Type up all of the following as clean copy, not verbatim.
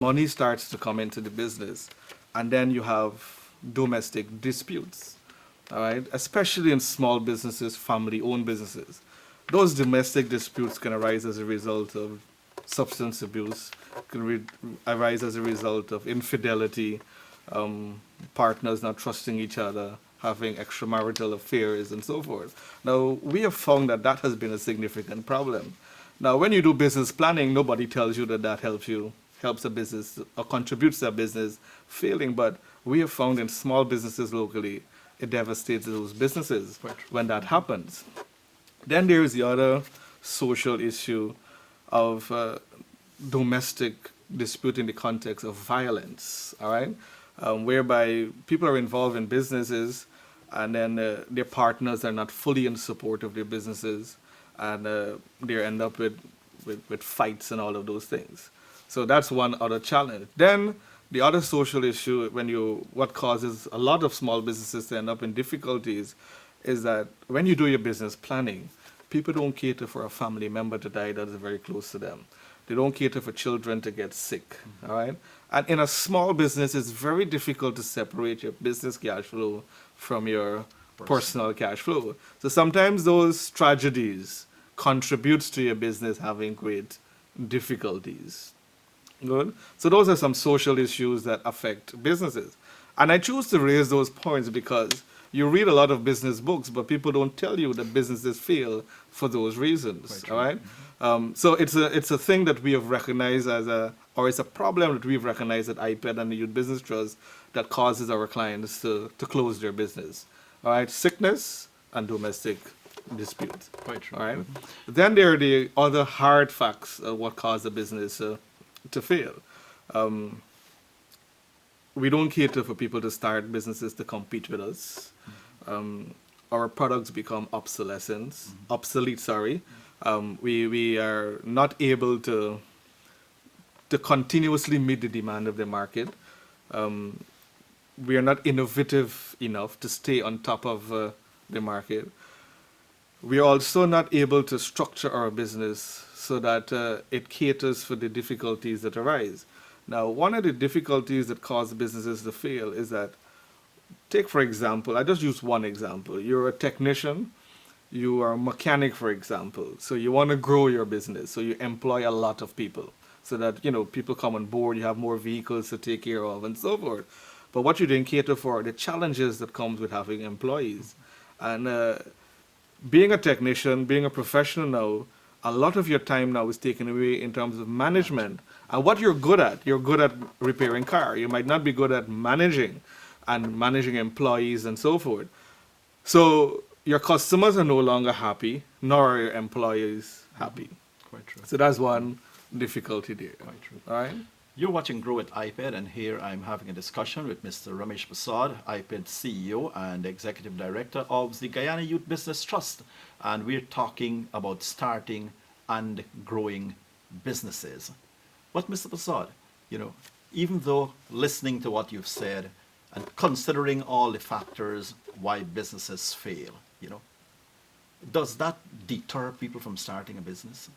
money starts to come into the business, and then you have domestic disputes, all right? Especially in small businesses, family-owned businesses. Those domestic disputes can arise as a result of substance abuse, arise as a result of infidelity, partners not trusting each other, having extramarital affairs, and so forth. Now, we have found that that has been a significant problem. Now, when you do business planning, nobody tells you that that helps a business or contributes to a business failing, but we have found in small businesses locally, it devastates those businesses when that happens. Then there is the other social issue of domestic dispute in the context of violence, all right? Whereby people are involved in businesses and then their partners are not fully in support of their businesses and they end up with fights and all of those things. So that's one other challenge. Then the other social issue, what causes a lot of small businesses to end up in difficulties, is that when you do your business planning, people don't cater for a family member to die that is very close to them. They don't cater for children to get sick, all right? And in a small business, it's very difficult to separate your business cash flow from your personal cash flow. So sometimes those tragedies contributes to your business having great difficulties. Good. So those are some social issues that affect businesses. And I choose to raise those points because you read a lot of business books, but people don't tell you that businesses fail for those reasons. All right. So it's a thing that we have recognized or it's a problem that we've recognized at IPED and the Youth Business Trust that causes our clients to close their business. All right. Sickness and domestic disputes. Quite true. All right. Then there are the other hard facts of what caused the business to fail. We don't cater for people to start businesses to compete with us. Our products become obsolete. Sorry, we are not able to continuously meet the demand of the market. We are not innovative enough to stay on top of the market. We are also not able to structure our business so that it caters for the difficulties that arise. Now, one of the difficulties that cause businesses to fail is that, take for example, I just use one example. You're a technician, you are a mechanic, for example. So you want to grow your business, so you employ a lot of people so that, people come on board, you have more vehicles to take care of and so forth. But what you didn't cater for are the challenges that comes with having employees. And being a technician, being a professional now, a lot of your time now is taken away in terms of management. And what you're good at repairing car. You might not be good at managing and managing employees and so forth. So your customers are no longer happy, nor are your employees happy. Quite true. So that's one difficulty there. Quite true. All right? You're watching Grow at IPED, and here I'm having a discussion with Mr. Ramesh Prasad, IPED CEO and Executive Director of the Guyana Youth Business Trust. And we're talking about starting and growing businesses. But Mr. Prasad, even though listening to what you've said and considering all the factors why businesses fail, does that deter people from starting a business?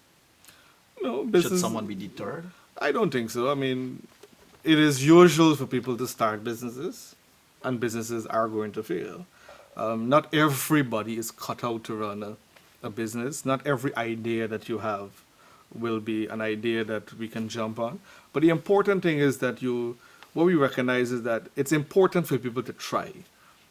No, Should someone be deterred? I don't think so. I mean, it is usual for people to start businesses, and businesses are going to fail. Not everybody is cut out to run a business. Not every idea that you have will be an idea that we can jump on. But the important thing is that what we recognize is that it's important for people to try.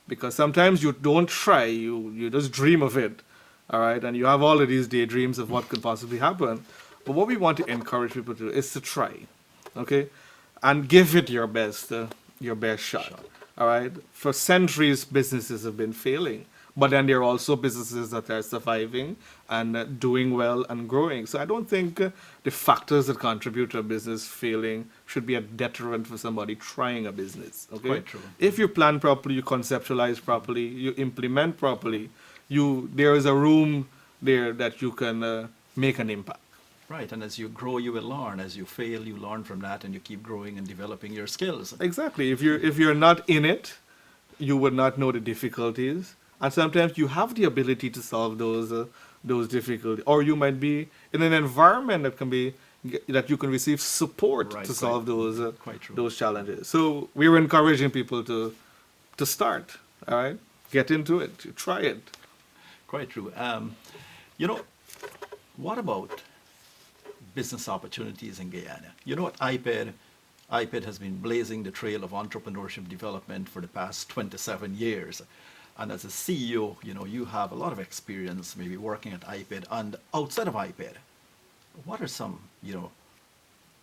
Because sometimes you don't try, you just dream of it, all right? And you have all of these daydreams of what could possibly happen. But what we want to encourage people to do is to try, okay? And give it your best shot, all right? For centuries, businesses have been failing. But then there are also businesses that are surviving and doing well and growing. So I don't think the factors that contribute to a business failing should be a deterrent for somebody trying a business. Okay? Quite true. If you plan properly, you conceptualize properly, you implement properly, there is a room there that you can make an impact. Right, and as you grow, you will learn. As you fail, you learn from that, and you keep growing and developing your skills. Exactly. If you're not in it, you would not know the difficulties. And sometimes you have the ability to solve those difficulties. Or you might be in an environment that can be that you can receive support Right, to solve quite true. those challenges. So we're encouraging people to start. All right, get into it, try it. Quite true. You know, what about business opportunities in Guyana? You know what, IPED has been blazing the trail of entrepreneurship development for the past 27 years. And as a CEO, you know, you have a lot of experience maybe working at IPED and outside of IPED. What are some, you know,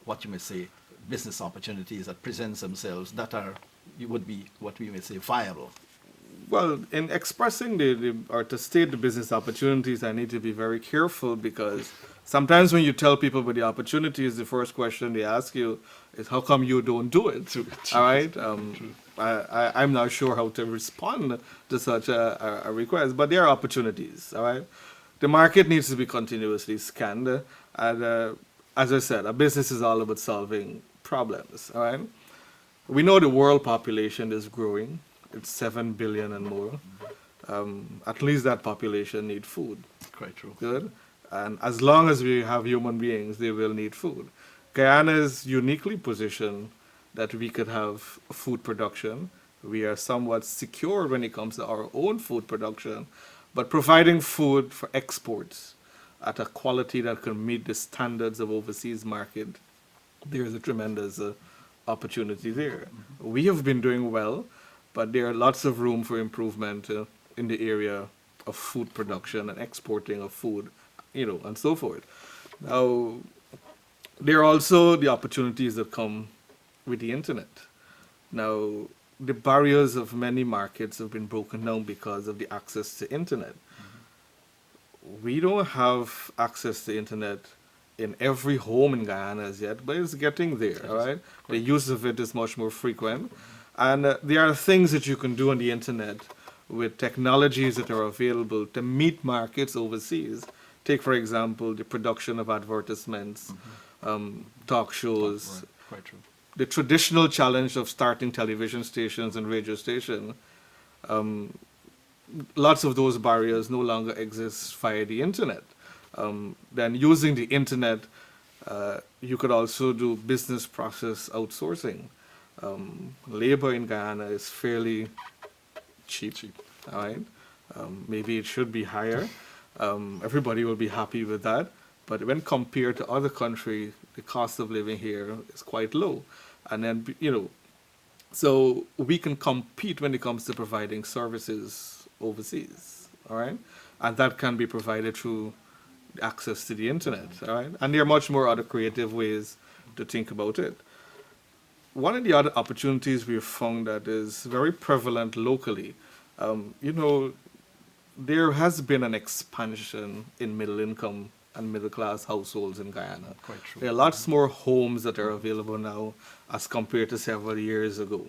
what you may say, business opportunities that present themselves that are, you would be what we may say viable? Well, in expressing or to state the business opportunities, I need to be very careful because sometimes when you tell people about the opportunities, the first question they ask you is, how come you don't do it? True. All right? I'm not sure how to respond to such a request, but there are opportunities. All right? The market needs to be continuously scanned. And as I said, a business is all about solving problems. All right? We know the world population is growing. It's 7 billion and more. At least that population need food. Quite true. Good. And as long as we have human beings, they will need food. Guyana is uniquely positioned that we could have food production. We are somewhat secure when it comes to our own food production, but providing food for exports at a quality that can meet the standards of overseas market, there is a tremendous opportunity there. We have been doing well, but there are lots of room for improvement in the area of food production and exporting of food, you know, and so forth. Now, there are also the opportunities that come with the internet. Now, the barriers of many markets have been broken down because of the access to internet. We don't have access to internet in every home in Guyana as yet, but it's getting there, all right? The use of it is much more frequent. And there are things that you can do on the internet with technologies that are available to meet markets overseas. Take, for example, the production of advertisements, talk shows. Right. Quite true. The traditional challenge of starting television stations and radio stations, lots of those barriers no longer exist via the internet. Then using the internet, you could also do business process outsourcing. Labor in Guyana is fairly cheap. All right. Maybe it should be higher. Everybody will be happy with that. But when compared to other countries, the cost of living here is quite low. And then, you know, so we can compete when it comes to providing services overseas. All right. And that can be provided through access to the internet. All right. And there are much more other creative ways to think about it. One of the other opportunities we've found that is very prevalent locally, you know, there has been an expansion in middle income and middle class households in Guyana. Quite true. There are lots more homes that are available now as compared to several years ago.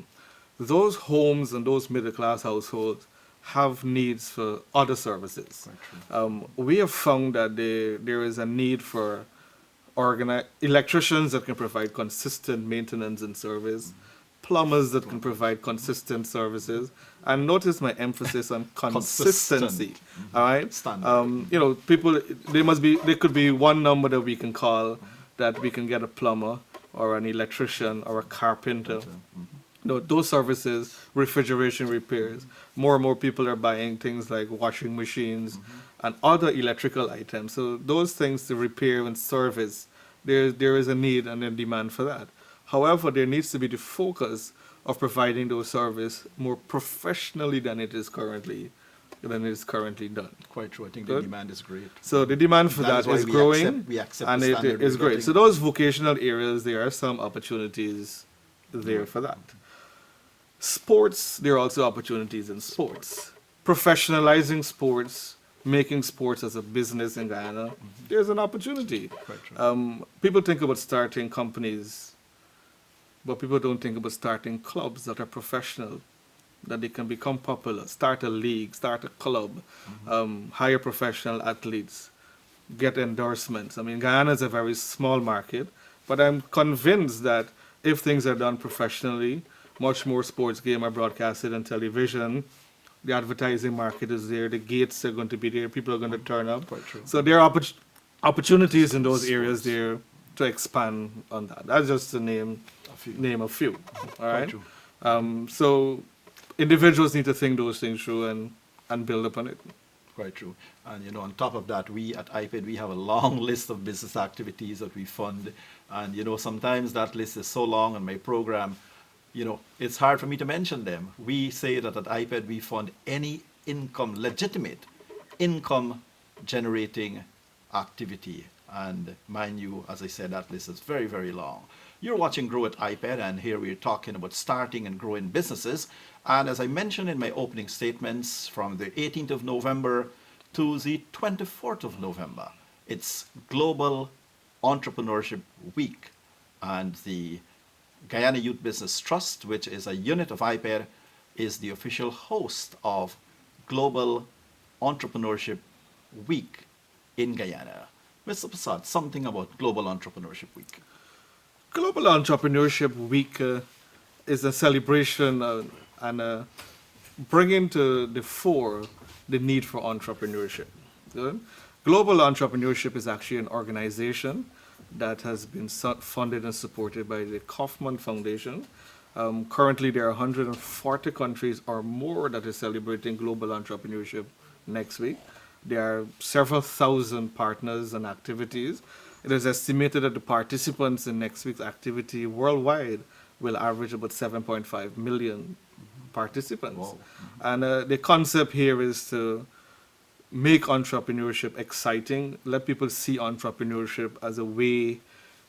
Those homes and those middle class households have needs for other services. Quite true. We have found that there is a need for electricians that can provide consistent maintenance and service, plumbers that can provide consistent services, and notice my emphasis on consistency. All right, Standard. you know, people there could be one number that we can call that we can get a plumber or an electrician or a carpenter. Those services, refrigeration repairs. More and more people are buying things like washing machines and other electrical items. So those things to repair and service, there is a need and a demand for that. However, there needs to be the focus of providing those services more professionally than it is currently done. Quite true. I think Good. the demand is great. So the demand for that why is we growing, we accept and the it standard is we're great. So getting. those vocational areas, there are some opportunities there for that. Sports, there are also opportunities in sports. Professionalizing sports, making sports as a business in Guyana, there's an opportunity. Quite true. People think about starting companies, but people don't think about starting clubs that are professional, that they can become popular, start a league, start a club, hire professional athletes, get endorsements. I mean, Guyana is a very small market, but I'm convinced that if things are done professionally, much more sports games are broadcasted on television, the advertising market is there, the gates are going to be there, people are going to turn up. Quite true. So there are opportunities in those areas there to expand on that. That's just to A few. name a few. All right. true. So individuals need to think those things through and build upon it. Quite true. And on top of that, we at IPED, we have a long list of business activities that we fund. And sometimes that list is so long on my program, it's hard for me to mention them. We say that at IPED we fund any legitimate income generating activity. And mind you, as I said, that list is very, very long. You're watching Grow at IPED, and here we're talking about starting and growing businesses. And as I mentioned in my opening statements, from the 18th of November to the 24th of November, it's Global Entrepreneurship Week. And the Guyana Youth Business Trust, which is a unit of IPED, is the official host of Global Entrepreneurship Week in Guyana. Mr. Prasad, something about Global Entrepreneurship Week. Global Entrepreneurship Week is a celebration and bringing to the fore the need for entrepreneurship. Global Entrepreneurship is actually an organization that has been funded and supported by the Kaufman Foundation. Currently, there are 140 countries or more that are celebrating global entrepreneurship next week. There are several thousand partners and activities. It is estimated that the participants in next week's activity worldwide will average about 7.5 million participants. Wow. And the concept here is to make entrepreneurship exciting, let people see entrepreneurship as a way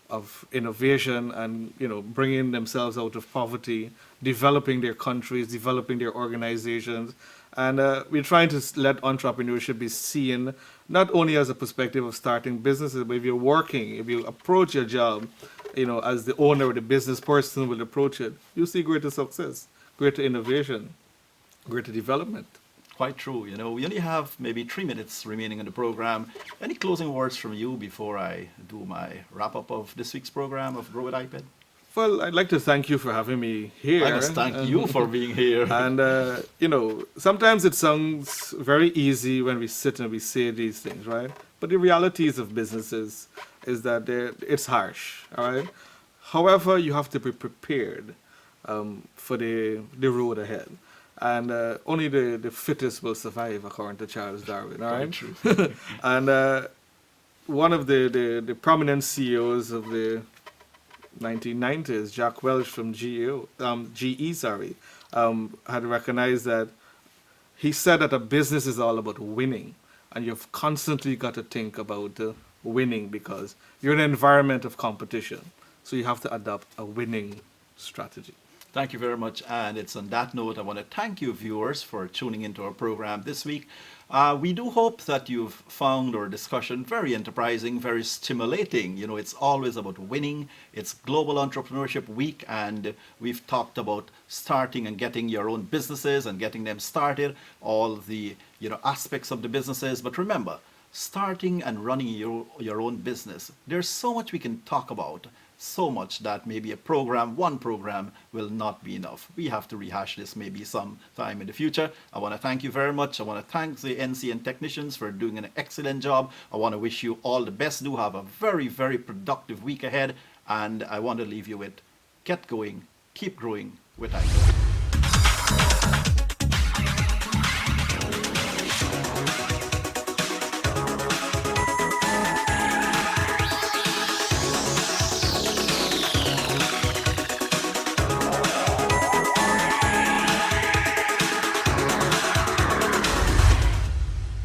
of innovation and bringing themselves out of poverty, developing their countries, developing their organizations. And we're trying to let entrepreneurship be seen not only as a perspective of starting businesses, but if you're working, if you approach your job, as the owner or the business person will approach it, you see greater success, greater innovation, greater development. Quite true. We only have maybe 3 minutes remaining in the program. Any closing words from you before I do my wrap-up of this week's program of Grow with IPED? Well, I'd like to thank you for having me here. I must thank you for being here. And, sometimes it sounds very easy when we sit and we say these things, right? But the realities of businesses is that it's harsh, all right? However, you have to be prepared for the road ahead. And only the fittest will survive, according to Charles Darwin, all right? True. And one of the prominent CEOs of the 1990s, Jack Welch from GE, had recognized that he said that a business is all about winning, and you've constantly got to think about winning because you're in an environment of competition, so you have to adopt a winning strategy. Thank you very much. And it's on that note, I want to thank you, viewers, for tuning into our program this week. We do hope that you've found our discussion very enterprising, very stimulating. It's always about winning. It's Global Entrepreneurship Week, and we've talked about starting and getting your own businesses and getting them started, all the aspects of the businesses. But remember, starting and running your own business, there's so much we can talk about. So much that maybe one program will not be enough. We have to rehash this maybe some time in the future. I want to thank you very much. I want to thank the NCN technicians for doing an excellent job. I want to wish you all the best. Do have a very, very productive week ahead. And I want to leave you with get going, keep growing with IPED.